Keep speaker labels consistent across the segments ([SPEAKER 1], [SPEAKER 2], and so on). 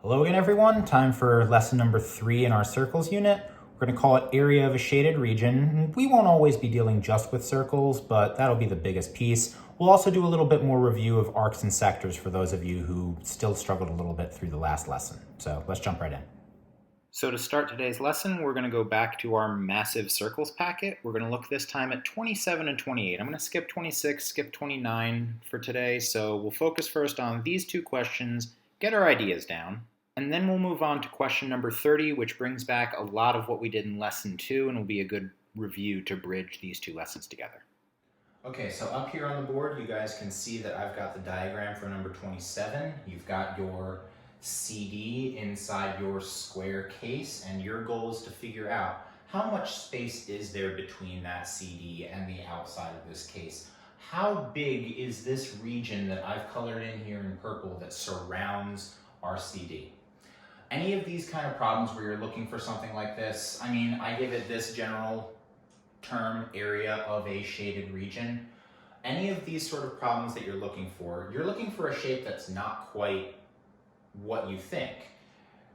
[SPEAKER 1] Hello again, everyone. Time for lesson number 3 in our circles unit. We're going to call it area of a shaded region. We won't always be dealing just with circles, but that'll be the biggest piece. We'll also do a little bit more review of arcs and sectors for those of you who still struggled a little bit through the last lesson. So let's jump right in. So to start today's lesson, we're going to go back to our massive circles packet. We're going to look this time at 27 and 28. I'm going to skip 26, skip 29 for today. So we'll focus first on these two questions, get our ideas down. And then we'll move on to question number 30, which brings back a lot of what we did in lesson 2 and will be a good review to bridge these two lessons together. Okay, so up here on the board, you guys can see that I've got the diagram for number 27. You've got your CD inside your square case, and your goal is to figure out how much space is there between that CD and the outside of this case. How big is this region that I've colored in here in purple that surrounds our CD? Any of these kind of problems where you're looking for something like this, I mean, I give it this general term, area of a shaded region. Any of these sort of problems that you're looking for a shape that's not quite what you think.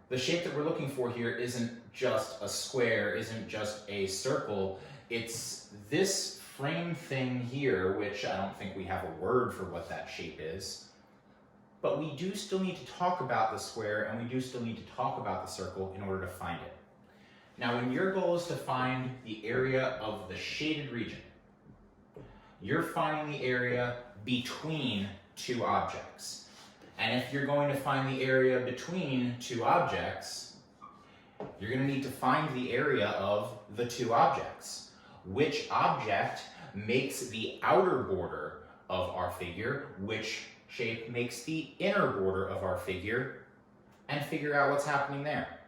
[SPEAKER 1] The shape that we're looking for here isn't just a square, isn't just a circle, it's this frame thing here, which I don't think we have a word for what that shape is. But we do still need to talk about the square, and we do still need to talk about the circle in order to find it. Now, when your goal is to find the area of the shaded region, you're finding the area between two objects. And if you're going to find the area between two objects, you're going to need to find the area of the two objects. Which object makes the outer border of our figure, which shape makes the inner border of our figure, and figure out what's happening there.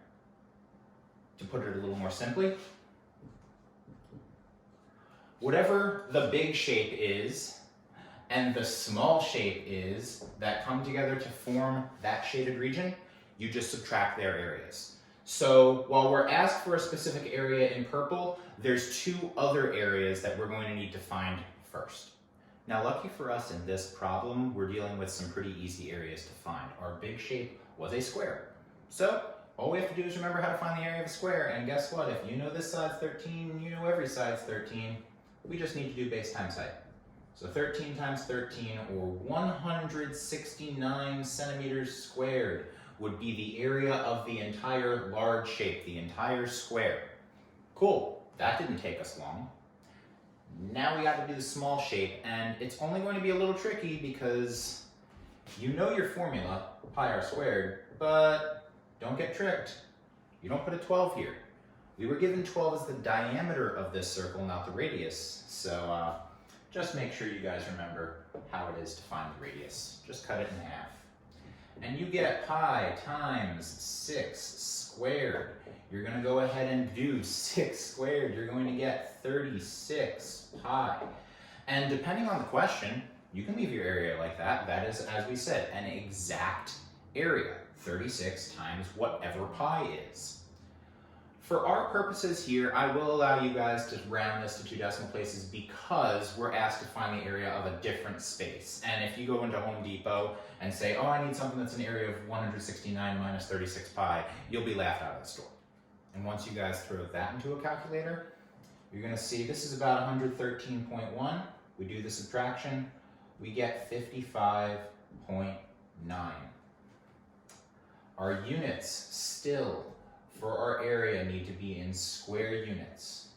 [SPEAKER 1] To put it a little more simply, whatever the big shape is and the small shape is that come together to form that shaded region, you just subtract their areas. So while we're asked for a specific area in purple, there's two other areas that we're going to need to find first. Now, lucky for us in this problem, we're dealing with some pretty easy areas to find. Our big shape was a square. So all we have to do is remember how to find the area of a square, and guess what? If you know this side's 13, you know every side's 13. We just need to do base times height. So 13 times 13, or 169 centimeters squared, would be the area of the entire large shape, the entire square. Cool, that didn't take us long. Now we got to do the small shape, and it's only going to be a little tricky because you know your formula, pi r squared, but don't get tricked. You don't put a 12 here. We were given 12 as the diameter of this circle, not the radius. So just make sure you guys remember how it is to find the radius. Just cut it in half. And you get pi times 6 squared. You're going to go ahead and do 6 squared. You're going to get 36 pi. And depending on the question, you can leave your area like that. That is, as we said, an exact area. 36 times whatever pi is. For our purposes here, I will allow you guys to round this to 2 decimal places because we're asked to find the area of a different space. And if you go into Home Depot and say, oh, I need something that's an area of 169 minus 36 pi, you'll be laughed out of the store. And once you guys throw that into a calculator, you're going to see this is about 113.1. We do the subtraction, we get 55.9. Our units still for our area need to be in square units.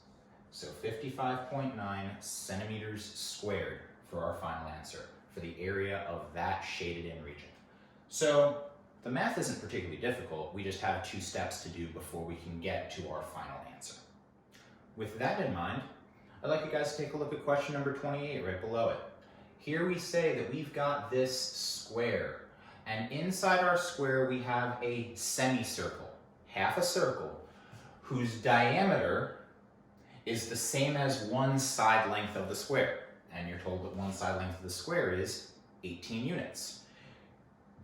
[SPEAKER 1] So 55.9 centimeters squared for our final answer for the area of that shaded in region. So the math isn't particularly difficult. We just have 2 steps to do before we can get to our final answer. With that in mind, I'd like you guys to take a look at question number 28 right below it. Here we say that we've got this square, and inside our square we have a semicircle, half a circle, whose diameter is the same as one side length of the square. And you're told that one side length of the square is 18 units.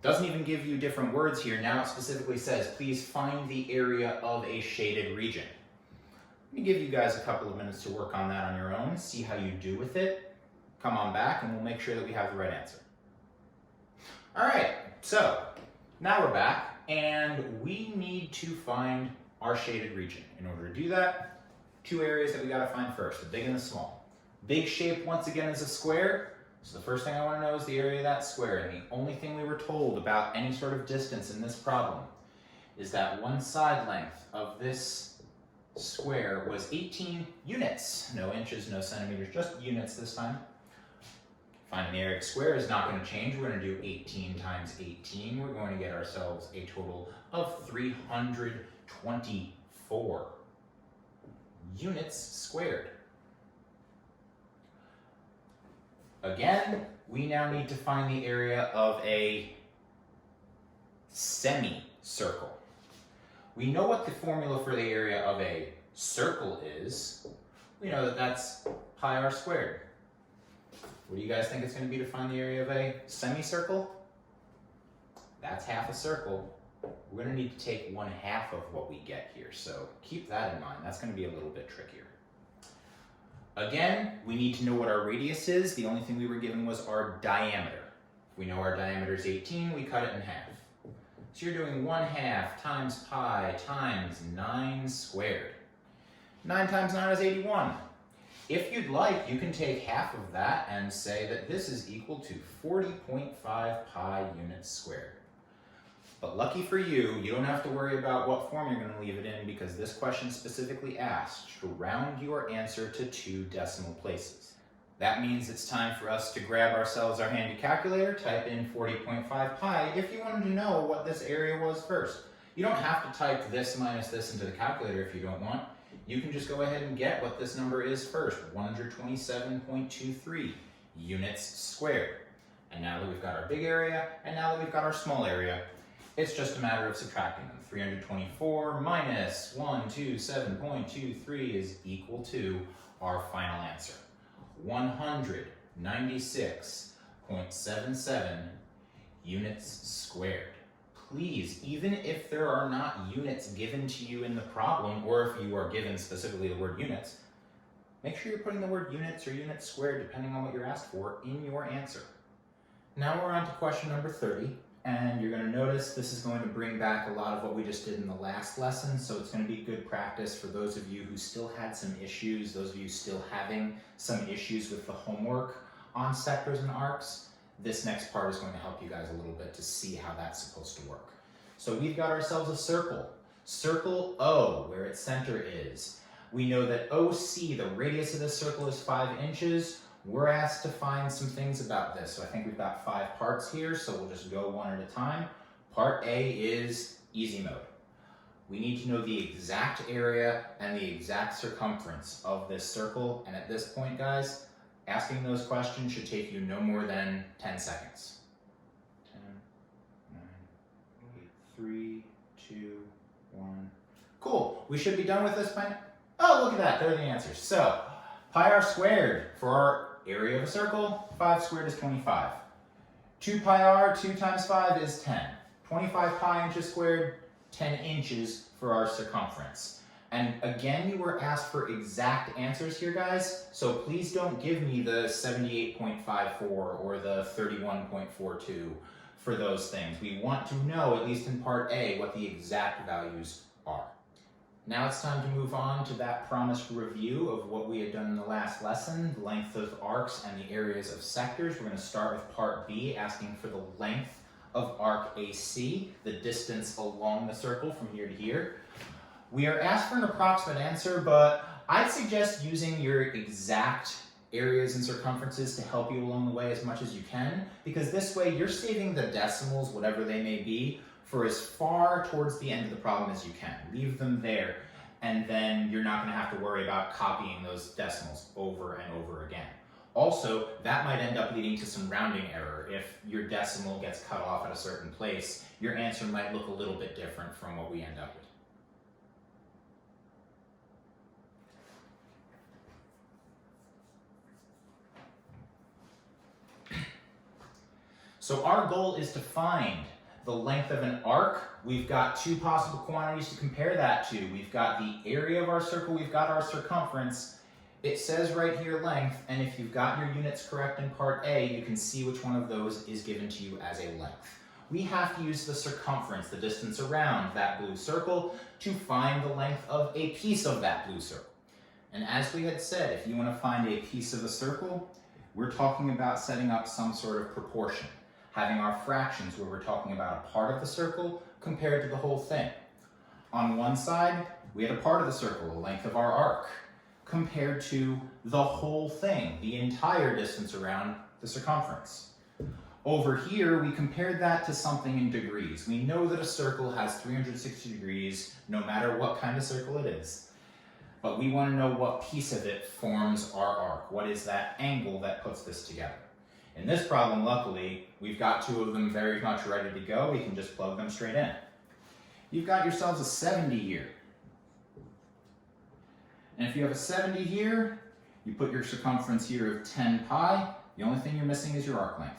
[SPEAKER 1] Doesn't even give you different words here. Now it specifically says, please find the area of a shaded region. Let me give you guys a couple of minutes to work on that on your own, see how you do with it. Come on back and we'll make sure that we have the right answer. All right, so now we're back. and we need to find our shaded region. In order to do that, two areas that we gotta find first, the big and the small. Big shape, once again, is a square. So the first thing I wanna know is the area of that square. And the only thing we were told about any sort of distance in this problem is that one side length of this square was 18 units. No inches, no centimeters, just units this time. Finding the area of the square is not gonna change. We're gonna do 18 times 18. We're going to get ourselves a total of 324 units squared. Again, we now need to find the area of a semicircle. We know what the formula for the area of a circle is. We know that that's pi r squared. What do you guys think it's going to be to find the area of a semicircle? That's half a circle. We're going to need to take 1/2 of what we get here, so keep that in mind. That's going to be a little bit trickier. Again, we need to know what our radius is. The only thing we were given was our diameter. If we know our diameter is 18, we cut it in half. So you're doing 1/2 times pi times 9 squared. 9 times 9 is 81. If you'd like, you can take half of that and say that this is equal to 40.5 pi units squared. But lucky for you, you don't have to worry about what form you're going to leave it in because this question specifically asked to round your answer to 2 decimal places. That means it's time for us to grab ourselves our handy calculator, type in 40.5 pi if you wanted to know what this area was first. You don't have to type this minus this into the calculator if you don't want. You can just go ahead and get what this number is first, 127.23 units squared. And now that we've got our big area, and now that we've got our small area, it's just a matter of subtracting them. 324 minus 127.23 is equal to our final answer, 196.77 units squared. Please, even if there are not units given to you in the problem, or if you are given specifically the word units, make sure you're putting the word units or units squared, depending on what you're asked for, in your answer. Now we're on to question number 30, and you're going to notice this is going to bring back a lot of what we just did in the last lesson, so it's going to be good practice for those of you who still had some issues, those of you still having some issues with the homework on sectors and arcs. This next part is going to help you guys a little bit to see how that's supposed to work. So we've got ourselves a circle. Circle O, where its center is. We know that OC, the radius of this circle, is 5 inches. We're asked to find some things about this. So I think we've got 5 parts here, so we'll just go one at a time. Part A is easy mode. We need to know the exact area and the exact circumference of this circle. And at this point, guys, asking those questions should take you no more than 10 seconds. 10, 9, 8, 3, 2, 1. Cool. We should be done with this by. Oh, look at that. There are the answers. So, pi r squared for our area of a circle, 5 squared is 25. 2 pi r, 2 times 5 is 10. 25 pi inches squared, 10 inches for our circumference. And again, you were asked for exact answers here, guys, so please don't give me the 78.54 or the 31.42 for those things. We want to know, at least in part A, what the exact values are. Now it's time to move on to that promised review of what we had done in the last lesson, the length of arcs and the areas of sectors. We're going to start with part B, asking for the length of arc AC, the distance along the circle from here to here. We are asked for an approximate answer, but I'd suggest using your exact areas and circumferences to help you along the way as much as you can, because this way you're saving the decimals, whatever they may be, for as far towards the end of the problem as you can. Leave them there, and then you're not going to have to worry about copying those decimals over and over again. Also, that might end up leading to some rounding error. If your decimal gets cut off at a certain place, your answer might look a little bit different from what we end up with. So our goal is to find the length of an arc. We've got 2 possible quantities to compare that to. We've got the area of our circle, we've got our circumference. It says right here length, and if you've got your units correct in part A, you can see which one of those is given to you as a length. we have to use the circumference, the distance around that blue circle, to find the length of a piece of that blue circle. And as we had said, if you want to find a piece of a circle, we're talking about setting up some sort of proportion, having our fractions where we're talking about a part of the circle compared to the whole thing. On one side, we had a part of the circle, the length of our arc, compared to the whole thing, the entire distance around the circumference. Over here, we compared that to something in degrees. We know that a circle has 360 degrees, no matter what kind of circle it is. But we want to know what piece of it forms our arc. What is that angle that puts this together? In this problem, luckily, we've got two of them very much ready to go. We can just plug them straight in. You've got yourselves a 70 here. And if you have a 70 here, you put your circumference here of 10 pi. The only thing you're missing is your arc length.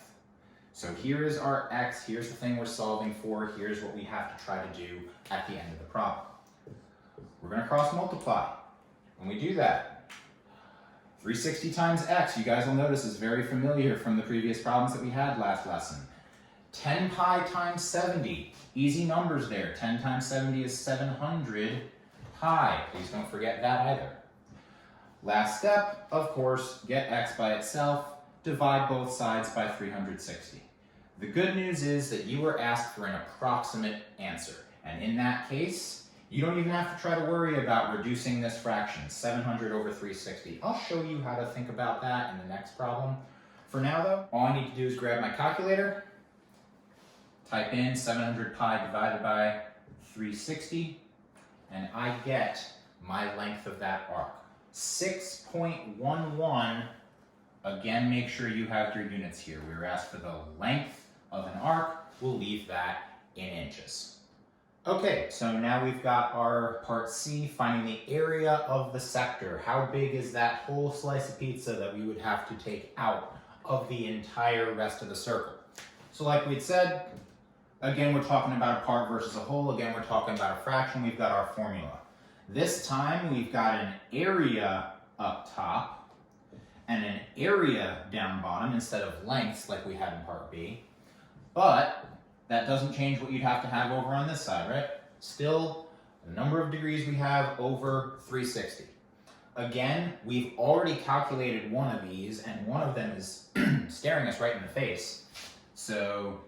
[SPEAKER 1] So here is our x, here's the thing we're solving for, here's what we have to try to do at the end of the problem. We're going to cross multiply. When we do that, 360 times x, you guys will notice, is very familiar from the previous problems that we had last lesson. 10 pi times 70, easy numbers there. 10 times 70 is 700 pi. Please don't forget that either. Last step, of course, get x by itself, divide both sides by 360. The good news is that you were asked for an approximate answer, and in that case, you don't even have to try to worry about reducing this fraction, 700 over 360. I'll show you how to think about that in the next problem. For now though, all I need to do is grab my calculator, type in 700 pi divided by 360, and I get my length of that arc. 6.11. Again, make sure you have your units here. We were asked for the length of an arc. We'll leave that in inches. Okay, so now we've got our part C, finding the area of the sector. How big is that whole slice of pizza that we would have to take out of the entire rest of the circle? So like we'd said, again, we're talking about a part versus a whole. Again, we're talking about a fraction. We've got our formula. This time, we've got an area up top and an area down bottom instead of lengths like we had in part B. But that doesn't change what you'd have to have over on this side, right? Still, the number of degrees we have over 360. Again, we've already calculated one of these, and one of them is staring us right in the face. So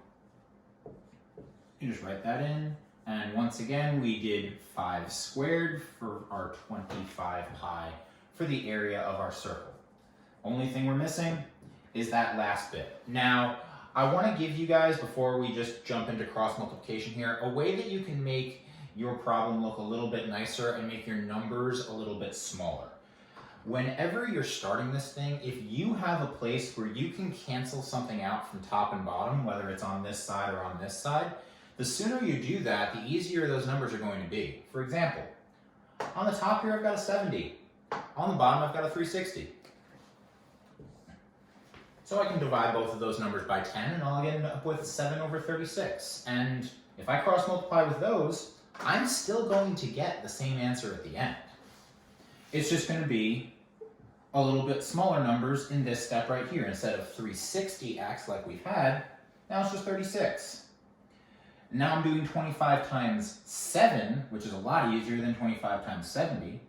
[SPEAKER 1] you just write that in. And once again, we did 5 squared for our 25 pi for the area of our circle. Only thing we're missing is that last bit. Now, I want to give you guys, before we just jump into cross multiplication here, a way that you can make your problem look a little bit nicer and make your numbers a little bit smaller. Whenever you're starting this thing, if you have a place where you can cancel something out from top and bottom, whether it's on this side or on this side, the sooner you do that, the easier those numbers are going to be. For example, on the top here, I've got a 70. On the bottom, I've got a 360. So I can divide both of those numbers by 10, and I'll end up with 7 over 36. And if I cross multiply with those, I'm still going to get the same answer at the end. It's just going to be a little bit smaller numbers in this step right here. Instead of 360x like we've had, now it's just 36. Now I'm doing 25 times 7, which is a lot easier than 25 times 70.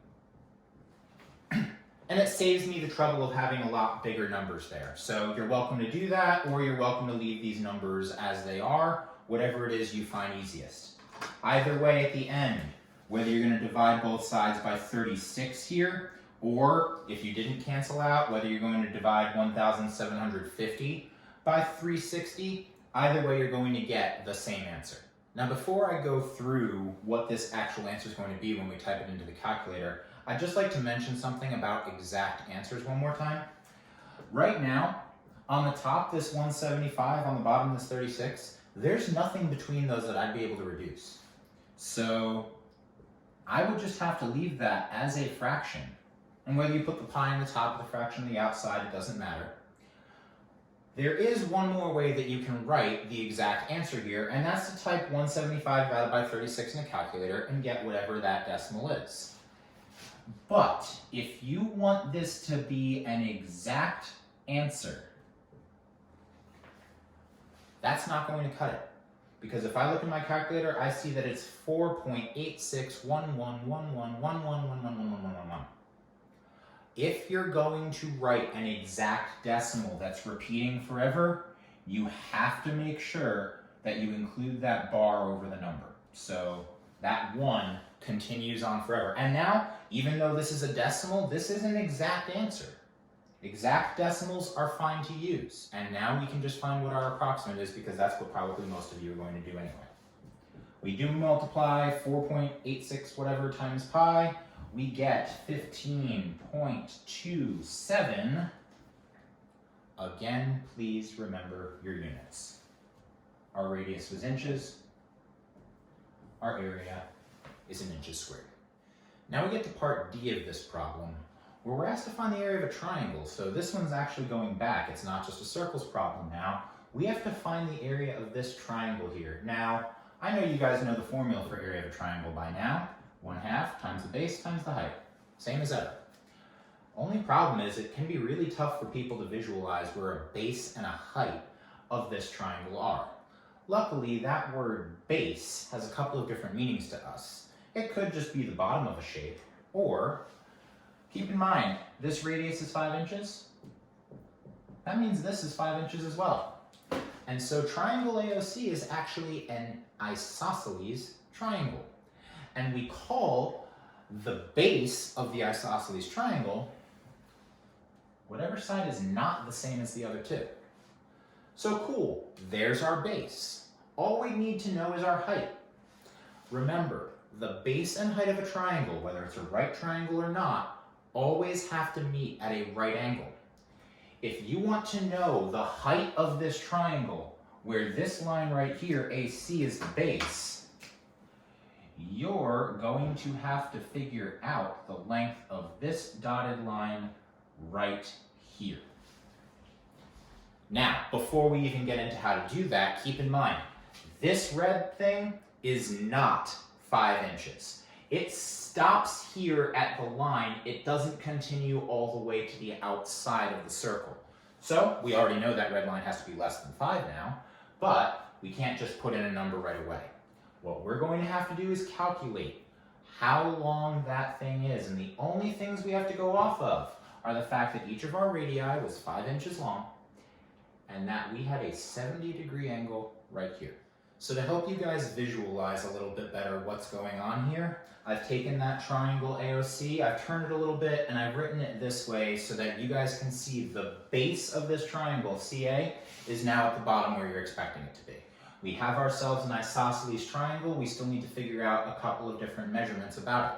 [SPEAKER 1] And it saves me the trouble of having a lot bigger numbers there. So you're welcome to do that, or you're welcome to leave these numbers as they are, whatever it is you find easiest. Either way, at the end, whether you're going to divide both sides by 36 here, or if you didn't cancel out, whether you're going to divide 1,750 by 360, either way you're going to get the same answer. Now before I go through what this actual answer is going to be when we type it into the calculator, I'd just like to mention something about exact answers one more time. Right now, on the top, this 175, on the bottom, this 36, there's nothing between those that I'd be able to reduce. So I would just have to leave that as a fraction. And whether you put the pi on the top of the fraction or the outside, it doesn't matter. There is one more way that you can write the exact answer here, and that's to type 175 divided by 36 in a calculator and get whatever that decimal is. But if you want this to be an exact answer, that's not going to cut it. because if I look at my calculator, I see that it's 4.86111111111111. If you're going to write an exact decimal that's repeating forever, you have to make sure that you include that bar over the number. So that 1 continues on forever. And now, even though this is a decimal, this is an exact answer. Exact decimals are fine to use. And now we can just find what our approximate is, because that's what probably most of you are going to do anyway. We do multiply 4.86 whatever times pi. We get 15.27. Again, please remember your units. Our radius was inches. Our area is in inches squared. Now we get to part D of this problem, where we're asked to find the area of a triangle. So this one's actually going back. It's not just a circles problem now. We have to find the area of this triangle here. Now, I know you guys know the formula for area of a triangle by now. 1/2 times the base times the height. Same as ever. Only problem is it can be really tough for people to visualize where a base and a height of this triangle are. Luckily, that word base has a couple of different meanings to us. It could just be the bottom of a shape, or keep in mind, this radius is 5 inches. That means this is 5 inches as well. And so triangle AOC is actually an isosceles triangle. And we call the base of the isosceles triangle whatever side is not the same as the other two. So cool, there's our base. All we need to know is our height. Remember, the base and height of a triangle, whether it's a right triangle or not, always have to meet at a right angle. If you want to know the height of this triangle, where this line right here, AC, is the base, you're going to have to figure out the length of this dotted line right here. Now, before we even get into how to do that, keep in mind, this red thing is not 5 inches. It stops here at the line. It doesn't continue all the way to the outside of the circle. So we already know that red line has to be less than 5 now, but we can't just put in a number right away. What we're going to have to do is calculate how long that thing is. And the only things we have to go off of are the fact that each of our radii was 5 inches long, and that we had a 70-degree angle right here. So to help you guys visualize a little bit better what's going on here, I've taken that triangle AOC, I've turned it a little bit, and I've written it this way so that you guys can see the base of this triangle, CA, is now at the bottom where you're expecting it to be. We have ourselves an isosceles triangle. We still need to figure out a couple of different measurements about it.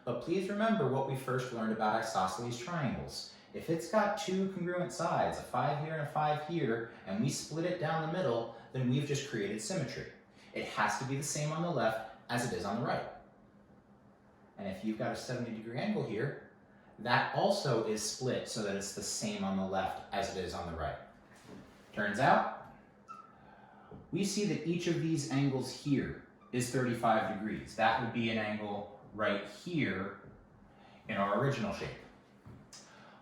[SPEAKER 1] But please remember what we first learned about isosceles triangles. If it's got 2 congruent sides, a 5 here and a 5 here, and we split it down the middle, then we've just created symmetry. It has to be the same on the left as it is on the right. And if you've got a 70-degree angle here, that also is split so that it's the same on the left as it is on the right. Turns out, we see that each of these angles here is 35 degrees. That would be an angle right here in our original shape.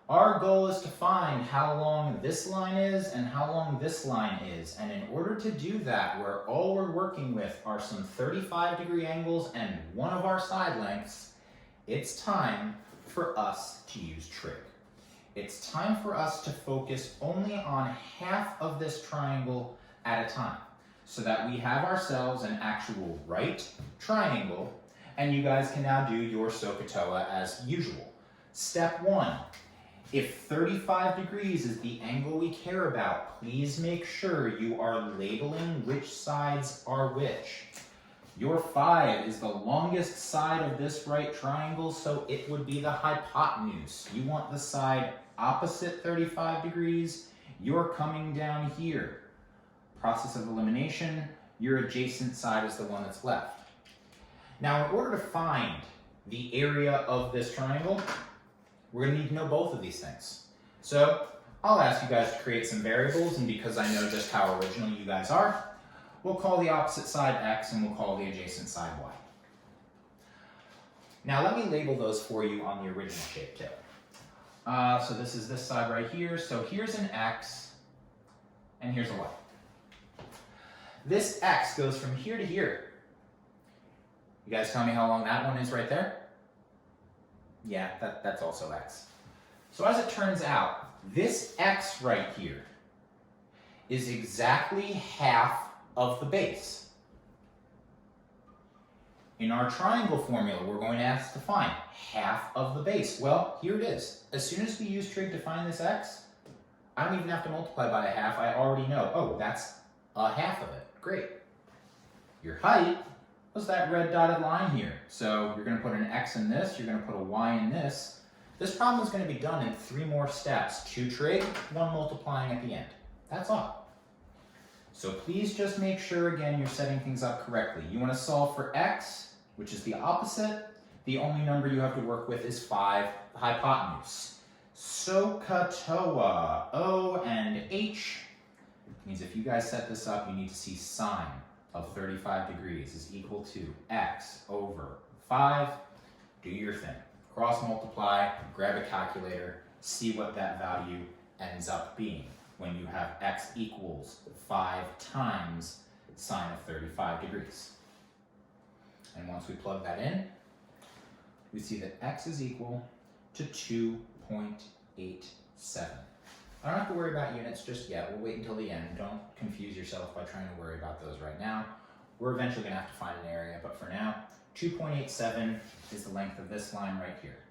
[SPEAKER 1] Our goal is to find how long this line is and how long this line is. And in order to do that, where all we're working with are some 35-degree angles and one of our side lengths, it's time for us to use trig. It's time for us to focus only on half of this triangle at a time, so that we have ourselves an actual right triangle, and you guys can now do your SOHCAHTOA as usual. Step 1. If 35 degrees is the angle we care about, please make sure you are labeling which sides are which. Your 5 is the longest side of this right triangle, so it would be the hypotenuse. You want the side opposite 35 degrees. You're coming down here. Process of elimination, your adjacent side is the one that's left. Now, in order to find the area of this triangle, we're going to need to know both of these things. So I'll ask you guys to create some variables, and because I know just how original you guys are, we'll call the opposite side X and we'll call the adjacent side Y. Now let me label those for you on the original shape too. So this is this side right here. So here's an X and here's a Y. this X goes from here to here. You guys tell me how long that one is right there? Yeah, that's also X. So as it turns out, this X right here is exactly half of the base. In our triangle formula, we're going to ask to find half of the base. Well, here it is. As soon as we use trig to find this X, I don't even have to multiply by a half. I already know, oh, that's a half of it. Great. Your height was that red dotted line here. So you're going to put an X in this, you're going to put a Y in this. This problem is going to be done in 3 more steps. 2 trig, 1 multiplying at the end. That's all. So please just make sure, again, you're setting things up correctly. You want to solve for X, which is the opposite. The only number you have to work with is 5, the hypotenuse. SOHCAHTOA, O and H, means if you guys set this up, you need to see sine of 35 degrees is equal to X over 5. Do your thing. Cross multiply, grab a calculator, see what that value ends up being when you have X equals 5 times sine of 35 degrees. And once we plug that in, we see that X is equal to 2.87. I don't have to worry about units just yet. We'll wait until the end. Don't confuse yourself by trying to worry about those right now. We're eventually going to have to find an area, but for now, 2.87 is the length of this line right here.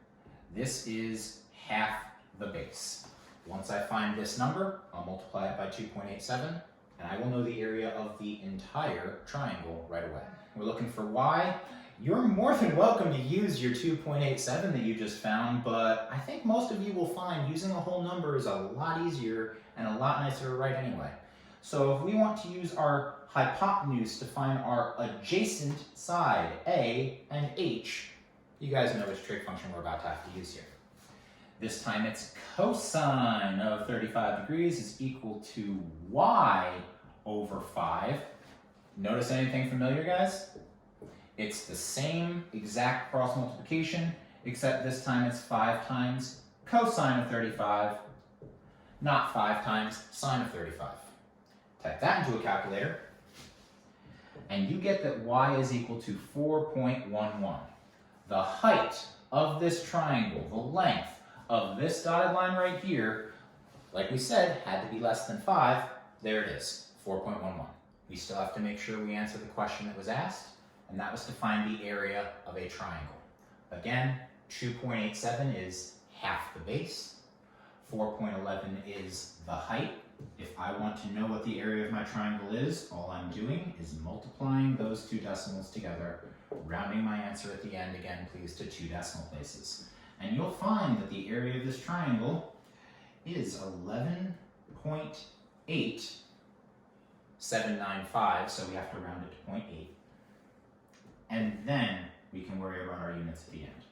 [SPEAKER 1] This is half the base. Once I find this number, I'll multiply it by 2.87, and I will know the area of the entire triangle right away. We're looking for y. You're more than welcome to use your 2.87 that you just found, but I think most of you will find using a whole number is a lot easier and a lot nicer to write anyway. So if we want to use our hypotenuse to find our adjacent side, A and H, you guys know which trig function we're about to have to use here. This time it's cosine of 35 degrees is equal to y over 5. Notice anything familiar, guys? It's the same exact cross multiplication, except this time it's 5 times cosine of 35, not 5 times sine of 35. Type that into a calculator, and you get that y is equal to 4.11. The height of this triangle, the length of this dotted line right here, like we said, had to be less than 5. There it is, 4.11. We still have to make sure we answer the question that was asked, and that was to find the area of a triangle. Again, 2.87 is half the base. 4.11 is the height. If I want to know what the area of my triangle is, all I'm doing is multiplying those 2 decimals together, rounding my answer at the end, again, please, to 2 decimal places. And you'll find that the area of this triangle is 11.8795, so we have to round it to 0.8. And then we can worry about our units at the end.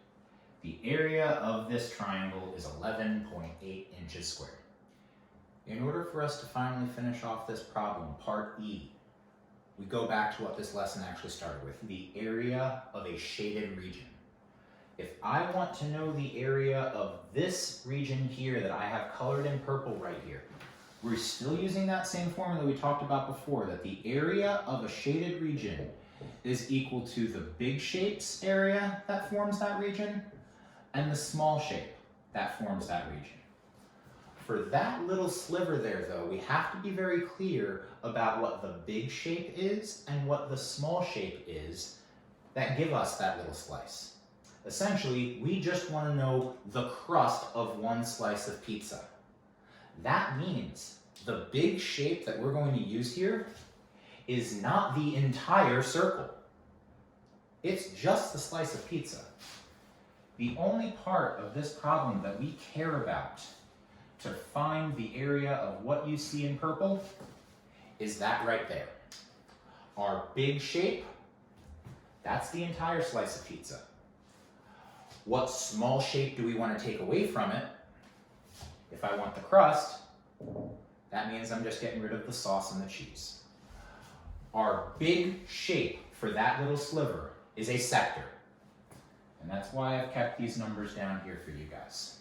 [SPEAKER 1] The area of this triangle is 11.8 inches squared. In order for us to finally finish off this problem, part E, we go back to what this lesson actually started with, the area of a shaded region. If I want to know the area of this region here that I have colored in purple right here, we're still using that same formula we talked about before, that the area of a shaded region is equal to the big shapes area that forms that region and the small shape that forms that region. For that little sliver there, though, we have to be very clear about what the big shape is and what the small shape is that give us that little slice. Essentially, we just want to know the crust of one slice of pizza. That means the big shape that we're going to use here is not the entire circle. It's just the slice of pizza. The only part of this problem that we care about to find the area of what you see in purple is that right there. Our big shape, that's the entire slice of pizza. What small shape do we want to take away from it? If I want the crust, that means I'm just getting rid of the sauce and the cheese. Our big shape for that little sliver is a sector. And that's why I've kept these numbers down here for you guys.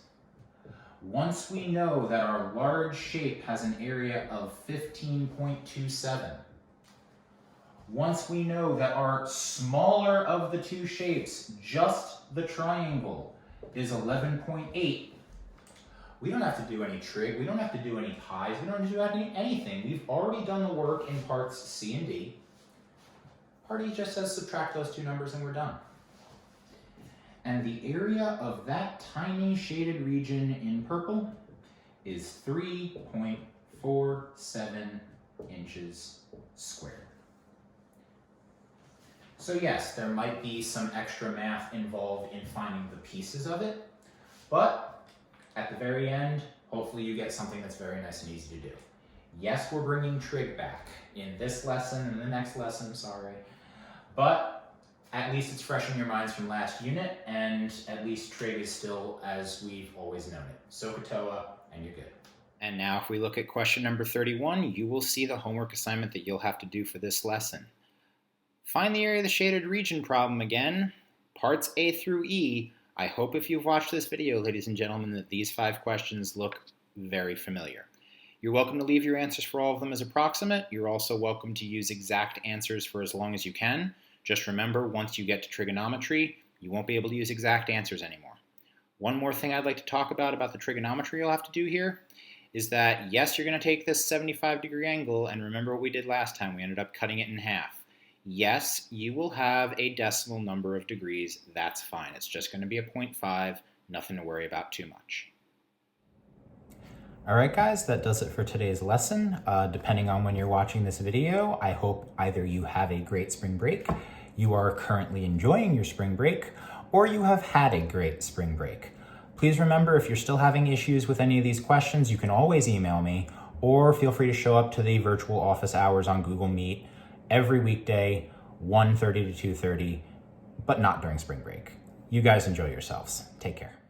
[SPEAKER 1] Once we know that our large shape has an area of 15.27, Once we know that our smaller of the two shapes, just the triangle, is 11.8, we don't have to do any trig, we don't have to do any pies, we don't have to do anything. We've already done the work in parts C and D. Part E just says subtract those two numbers and we're done. And the area of that tiny shaded region in purple is 3.47 inches squared. So yes, there might be some extra math involved in finding the pieces of it, but at the very end, hopefully you get something that's very nice and easy to do. Yes, we're bringing trig back in this lesson and the next lesson, sorry, but at least it's fresh in your minds from last unit, and at least trig is still as we've always known it. SOHCAHTOA, and you're good. And now if we look at question number 31, you will see the homework assignment that you'll have to do for this lesson. Find the area of the shaded region problem again, parts A through E. I hope if you've watched this video, ladies and gentlemen, that these 5 questions look very familiar. You're welcome to leave your answers for all of them as approximate. You're also welcome to use exact answers for as long as you can. Just remember, once you get to trigonometry, you won't be able to use exact answers anymore. One more thing I'd like to talk about the trigonometry you'll have to do here is that, yes, you're going to take this 75-degree angle, and remember what we did last time. We ended up cutting it in half. Yes, you will have a decimal number of degrees. That's fine. It's just going to be a 0.5, nothing to worry about too much. All right, guys, that does it for today's lesson. Depending on when you're watching this video, I hope either you have a great spring break, you are currently enjoying your spring break, or you have had a great spring break. Please remember, if you're still having issues with any of these questions, you can always email me, or feel free to show up to the virtual office hours on Google Meet every weekday, 1:30 to 2:30, but not during spring break. You guys enjoy yourselves. Take care.